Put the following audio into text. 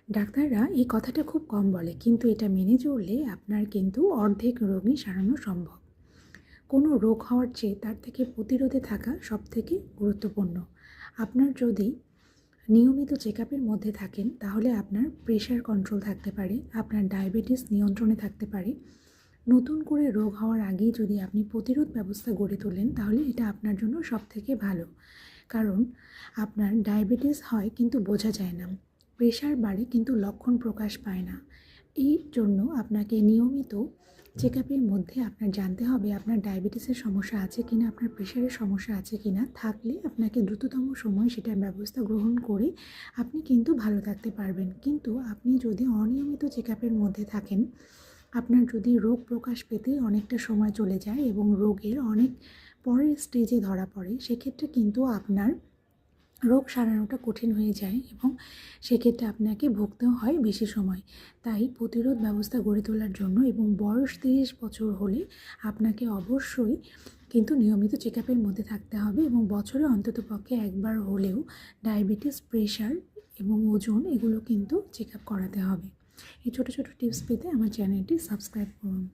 ডাক্তাররা এই কথাটা খুব কম বলে, কিন্তু এটা মেনে চললে আপনার কিন্তু অর্ধেক রোগই সারানো সম্ভব। কোনো রোগ হওয়ার চেয়ে তার থেকে প্রতিরোধে থাকা সবথেকে গুরুত্বপূর্ণ। আপনার যদি নিয়মিত চেকআপের মধ্যে থাকেন তাহলে আপনার প্রেশার কন্ট্রোল থাকতে পারে, আপনার ডায়াবেটিস নিয়ন্ত্রণে থাকতে পারে। নতুন করে রোগ হওয়ার আগেই যদি আপনি প্রতিরোধ ব্যবস্থা গড়ে তোলেন তাহলে এটা আপনার জন্য সবথেকে ভালো। কারণ আপনার ডায়াবেটিস হয় কিন্তু বোঝা যায় না, প্রেশার বাড়ে কিন্তু লক্ষণ প্রকাশ পায় না। এই জন্য আপনাকে নিয়মিত চেকআপের মধ্যে আপনার জানতে হবে আপনার ডায়াবেটিসের সমস্যা আছে কিনা, আপনার প্রেশারের সমস্যা আছে কিনা। থাকলে আপনাকে দ্রুততম সময় সেটার ব্যবস্থা গ্রহণ করে আপনি কিন্তু ভালো থাকতে পারবেন। কিন্তু আপনি যদি অনিয়মিত চেকআপের মধ্যে থাকেন, আপনার যদি রোগ প্রকাশ পেতেই অনেকটা সময় চলে যায় এবং রোগের অনেক পরের স্টেজে ধরা পড়ে, সেক্ষেত্রে কিন্তু আপনার রোগ সারানোটা কঠিন হয়ে যায় এবং সেক্ষেত্রে আপনাকে ভুগতেও হয় বেশি সময়। তাই প্রতিরোধ ব্যবস্থা গড়ে তোলার জন্য এবং বয়স 30 বছর হলে আপনাকে অবশ্যই কিন্তু নিয়মিত চেকআপের মধ্যে থাকতে হবে এবং বছরে অন্ততপক্ষে একবার হলেও ডায়াবেটিস, প্রেশার এবং ওজন এগুলো কিন্তু চেকআপ করাতে হবে। এই ছোটো ছোটো টিপস পেতে আমার চ্যানেলটি সাবস্ক্রাইব করুন।